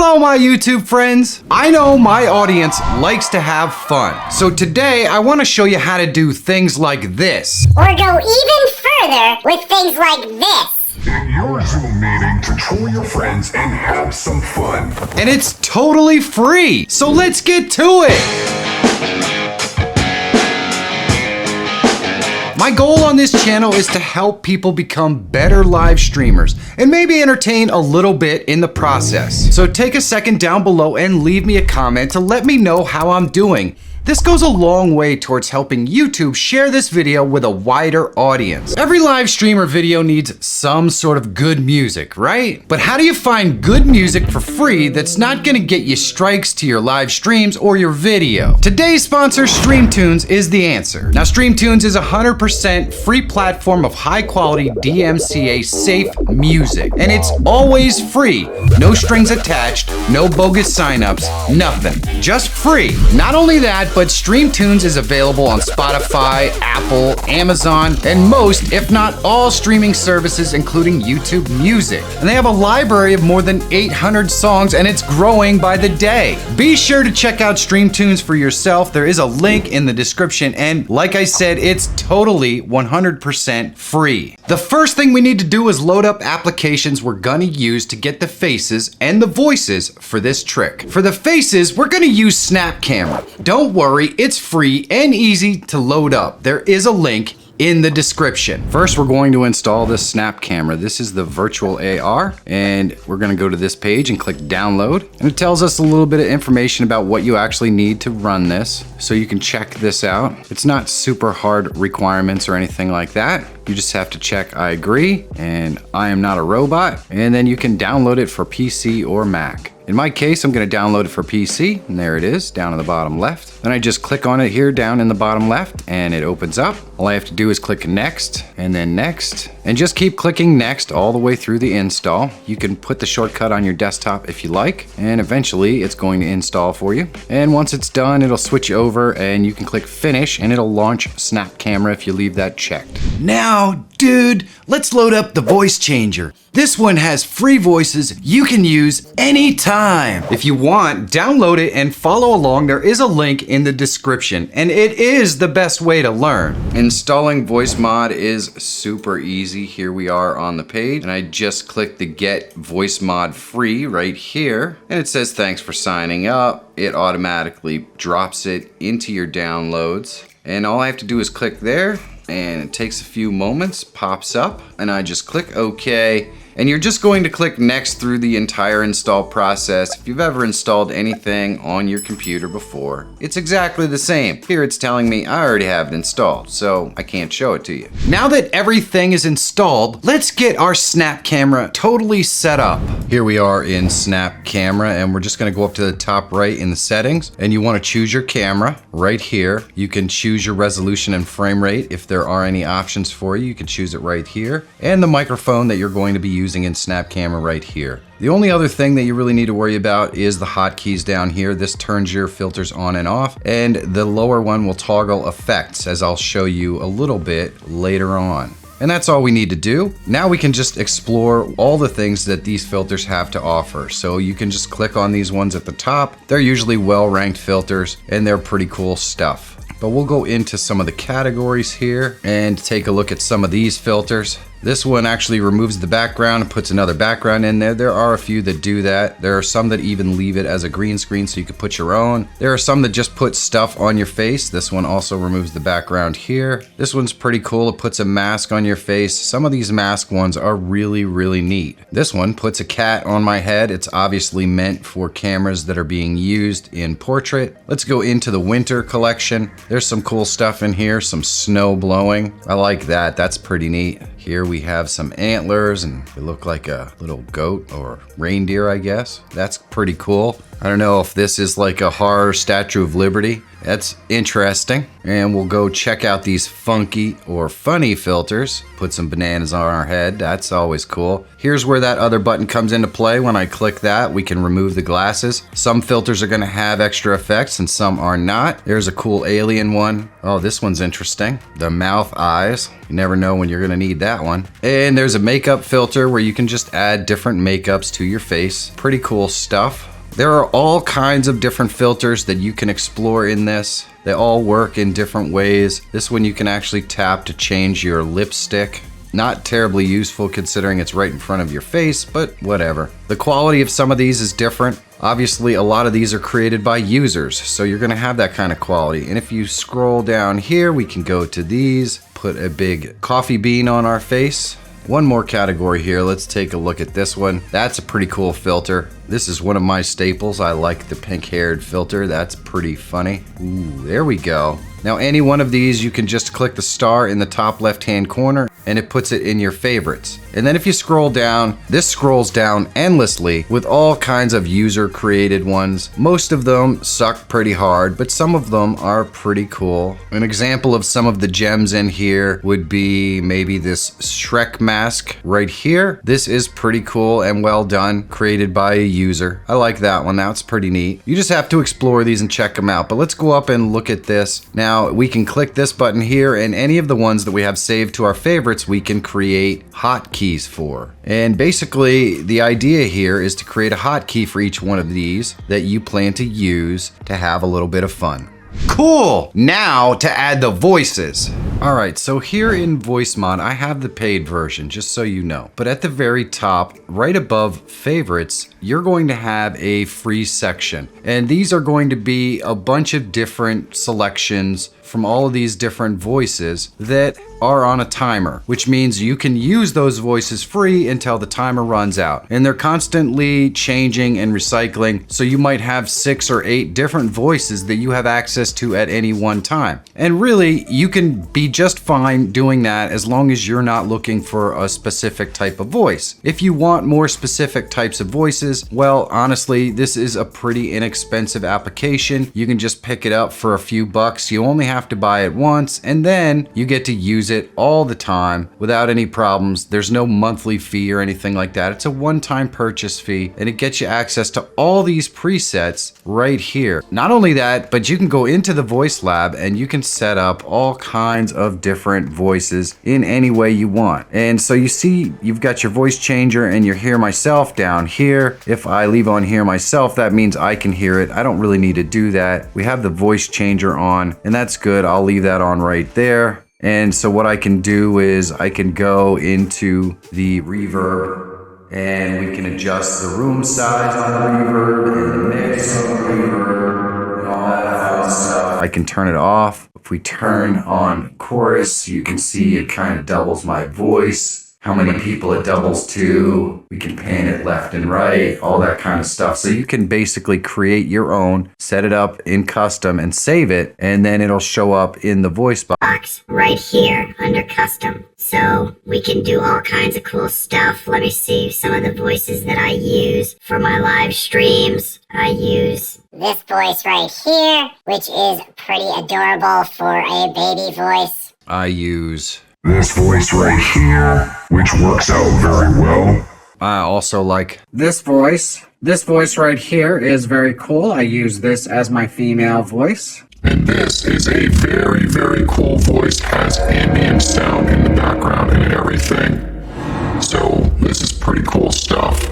Hello, my YouTube friends. I know my audience likes to have fun. So today I want to show you how to do things like this. Or go even further with things like this. In your Zoom meeting to troll your friends and have some fun. And it's totally free. So let's get to it. My goal on this channel is to help people become better live streamers and maybe entertain a little bit in the process. So take a second down below and leave me a comment to let me know how I'm doing. This goes a long way towards helping YouTube share this video with a wider audience. Every live streamer video needs some sort of good music, right? But how do you find good music for free that's not gonna get you strikes to your live streams or your video? Today's sponsor, StreamTunes, is the answer. Now, StreamTunes is a 100% free platform of high quality DMCA safe music. And it's always free. No strings attached, no bogus signups, nothing. Just free. Not only that, but StreamTunes is available on Spotify, Apple, Amazon, and most, if not all, streaming services, including YouTube Music. And they have a library of more than 800 songs, and it's growing by the day. Be sure to check out StreamTunes for yourself. There is a link in the description, and like I said, it's totally 100% free. The first thing we need to do is load up applications we're gonna use to get the faces and the voices for this trick. For the faces, we're gonna use Snap Camera. Don't worry, it's free and easy to load up. There is a link in the description. First, we're going to install this Snap Camera. This is the virtual AR, and we're gonna go to this page and click download. And it tells us a little bit of information about what you actually need to run this, so you can check this out. It's not super hard requirements or anything like that. You just have to check I agree, and I am not a robot, and then you can download it for PC or Mac. In my case, I'm gonna download it for PC, and there it is, down in the bottom left. Then I just click on it here down in the bottom left, and it opens up. All I have to do is click next, and then next, and just keep clicking next all the way through the install. You can put the shortcut on your desktop if you like, and eventually it's going to install for you. And once it's done, it'll switch over, and you can click finish, and it'll launch Snap Camera if you leave that checked. Now, dude, let's load up the voice changer. This one has free voices you can use anytime. If you want, download it and follow along. There is a link in the description, and it is the best way to learn. Installing voice mod is super easy. Here we are on the page, and I just click the get voice mod free right here, and it says thanks for signing up. It automatically drops it into your downloads, and all I have to do is click there, and it takes a few moments, pops up, and I just click OK. And you're just going to click next through the entire install process. If you've ever installed anything on your computer before, it's exactly the same. Here it's telling me I already have it installed, so I can't show it to you. Now that everything is installed, let's get our Snap Camera totally set up. Here we are in Snap Camera, and we're just gonna go up to the top right in the settings, and you wanna choose your camera right here. You can choose your resolution and frame rate. If there are any options for you, you can choose it right here. And the microphone that you're going to be using in Snap Camera right here. The only other thing that you really need to worry about is the hotkeys down here. This turns your filters on and off, and the lower one will toggle effects, as I'll show you a little bit later on. And that's all we need to do. Now we can just explore all the things that these filters have to offer. So you can just click on these ones at the top. They're usually well-ranked filters, and they're pretty cool stuff. But we'll go into some of the categories here and take a look at some of these filters. This one actually removes the background and puts another background in there. There are a few that do that. There are some that even leave it as a green screen so you can put your own. There are some that just put stuff on your face. This one also removes the background here. This one's pretty cool. It puts a mask on your face. Some of these mask ones are really, really neat. This one puts a cat on my head. It's obviously meant for cameras that are being used in portrait. Let's go into the winter collection. There's some cool stuff in here, some snow blowing. I like that. That's pretty neat. Here we have some antlers, and they look like a little goat or reindeer, I guess. That's pretty cool. I don't know if this is like a horror Statue of Liberty. That's interesting. And we'll go check out these funky or funny filters. Put some bananas on our head. That's always cool. Here's where that other button comes into play. When I click that, we can remove the glasses. Some filters are gonna have extra effects and some are not. There's a cool alien one. Oh, this one's interesting. The mouth eyes. You never know when you're gonna need that one. And there's a makeup filter where you can just add different makeups to your face. Pretty cool stuff. There are all kinds of different filters that you can explore in this. They all work in different ways. This one you can actually tap to change your lipstick. Not terribly useful considering it's right in front of your face, but whatever. The quality of some of these is different. Obviously, a lot of these are created by users, so you're gonna have that kind of quality. And if you scroll down here, we can go to these, put a big coffee bean on our face. One more category here, let's take a look at this one. That's a pretty cool filter. This is one of my staples. I like the pink-haired filter. That's pretty funny. Ooh, there we go. Now, any one of these, you can just click the star in the top left-hand corner and it puts it in your favorites. And then if you scroll down, this scrolls down endlessly with all kinds of user-created ones. Most of them suck pretty hard, but some of them are pretty cool. An example of some of the gems in here would be maybe this Shrek mask right here. This is pretty cool and well done, created by a user. I like that one. That's pretty neat. You just have to explore these and check them out. But let's go up and look at this. Now we can click this button here, and any of the ones that we have saved to our favorites we can create hotkeys for. And basically the idea here is to create a hotkey for each one of these that you plan to use to have a little bit of fun. Cool! Now to add the voices. Alright, so here in VoiceMod, I have the paid version, just so you know. But at the very top, right above favorites, you're going to have a free section. And these are going to be a bunch of different selections from all of these different voices that are on a timer, which means you can use those voices free until the timer runs out. And they're constantly changing and recycling, so you might have 6 or 8 different voices that you have access to at any one time. And really, you can be just fine doing that as long as you're not looking for a specific type of voice. If you want more specific types of voices, well, honestly, this is a pretty inexpensive application. You can just pick it up for a few bucks. You only have to buy it once, and then you get to use it all the time without any problems. There's no monthly fee or anything like that. It's a one-time purchase fee, and it gets you access to all these presets right here. Not only that, but you can go into the voice lab and you can set up all kinds of different voices in any way you want. And so you see, you've got your voice changer and your hear myself down here. If I leave on hear myself, that means I can hear it. I don't really need to do that. We have the voice changer on, and that's good. I'll leave that on right there. And so what I can do is I can go into the reverb and we can adjust the room size on the reverb and the mix on the reverb and all that fun stuff. I can turn it off. If we turn on chorus, you can see it kind of doubles my voice. How many people it doubles to, we can pan it left and right, all that kind of stuff. So you can basically create your own, set it up in custom and save it, and then it'll show up in the voice box Right here under custom. So we can do all kinds of cool stuff. Let me see some of the voices that I use for my live streams. I use this voice right here, which is pretty adorable for a baby voice. I use This voice right here, which works out very well. I also like This voice right here is very cool. I use this as my female voice. And this is a very, very cool voice, has ambient sound in the background and everything. So this is pretty cool stuff.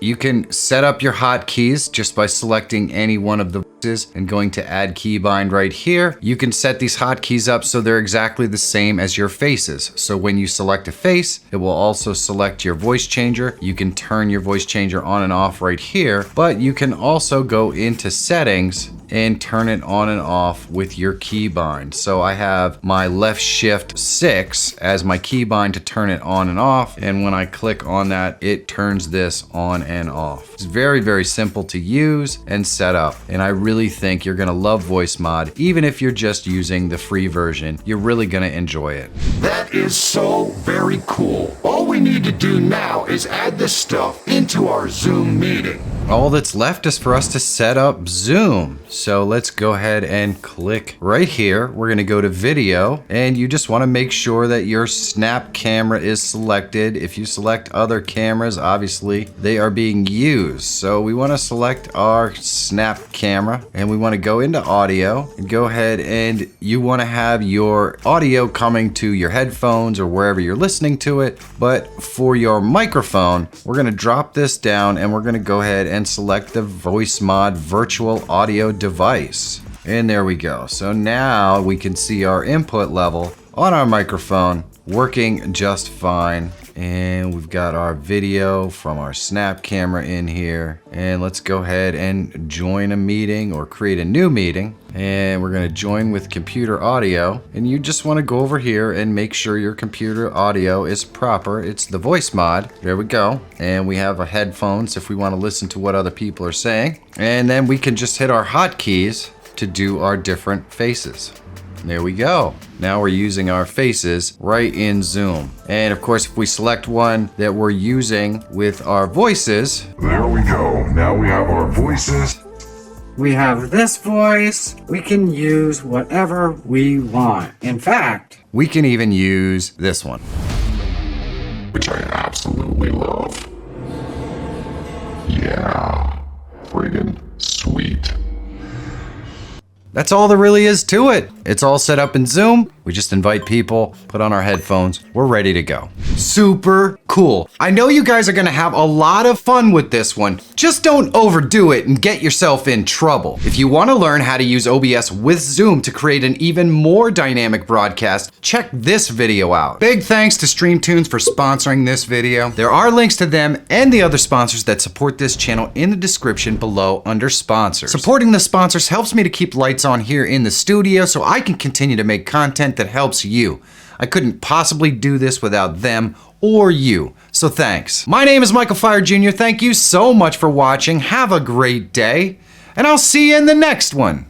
You can set up your hotkeys just by selecting any one of the voices and going to add keybind right here. You can set these hotkeys up so they're exactly the same as your faces. So when you select a face, it will also select your voice changer. You can turn your voice changer on and off right here, but you can also go into settings and turn it on and off with your keybind. So I have my left shift 6 as my keybind to turn it on and off. And when I click on that, it turns this on and off. It's very, very simple to use and set up. And I really think you're gonna love VoiceMod. Even if you're just using the free version, you're really gonna enjoy it. That is so very cool. All we need to do now is add this stuff into our Zoom meeting. All that's left is for us to set up Zoom. So let's go ahead and click right here. We're gonna go to video, and you just wanna make sure that your snap camera is selected. If you select other cameras, obviously they are being used. So we wanna select our snap camera, and we wanna go into audio, and go ahead and you wanna have your audio coming to your headphones or wherever you're listening to it. But for your microphone, we're gonna drop this down, and we're gonna go ahead and select the voice mod virtual audio device. And there we go. So now we can see our input level on our microphone working just fine. And we've got our video from our snap camera in here. And let's go ahead and join a meeting or create a new meeting. And we're gonna join with computer audio. And you just wanna go over here and make sure your computer audio is proper. It's the voice mod. There we go. And we have a headphones if we wanna listen to what other people are saying. And then we can just hit our hotkeys to do our different faces. There we go. Now we're using our faces right in Zoom. And of course, if we select one that we're using with our voices, There we go. Now we have our voices. We have this voice. We can use whatever we want. In fact, we can even use this one. Which I absolutely love. Yeah. Friggin' sweet. That's all there really is to it. It's all set up in Zoom. We just invite people, put on our headphones, we're ready to go. Super cool. I know you guys are gonna have a lot of fun with this one. Just don't overdo it and get yourself in trouble. If you wanna learn how to use OBS with Zoom to create an even more dynamic broadcast, check this video out. Big thanks to StreamTunes for sponsoring this video. There are links to them and the other sponsors that support this channel in the description below under sponsors. Supporting the sponsors helps me to keep lights on here in the studio so I can continue to make content that helps you. I couldn't possibly do this without them or you, so thanks. My name is Michael Feyrer Jr. Thank you so much for watching. Have a great day, and I'll see you in the next one.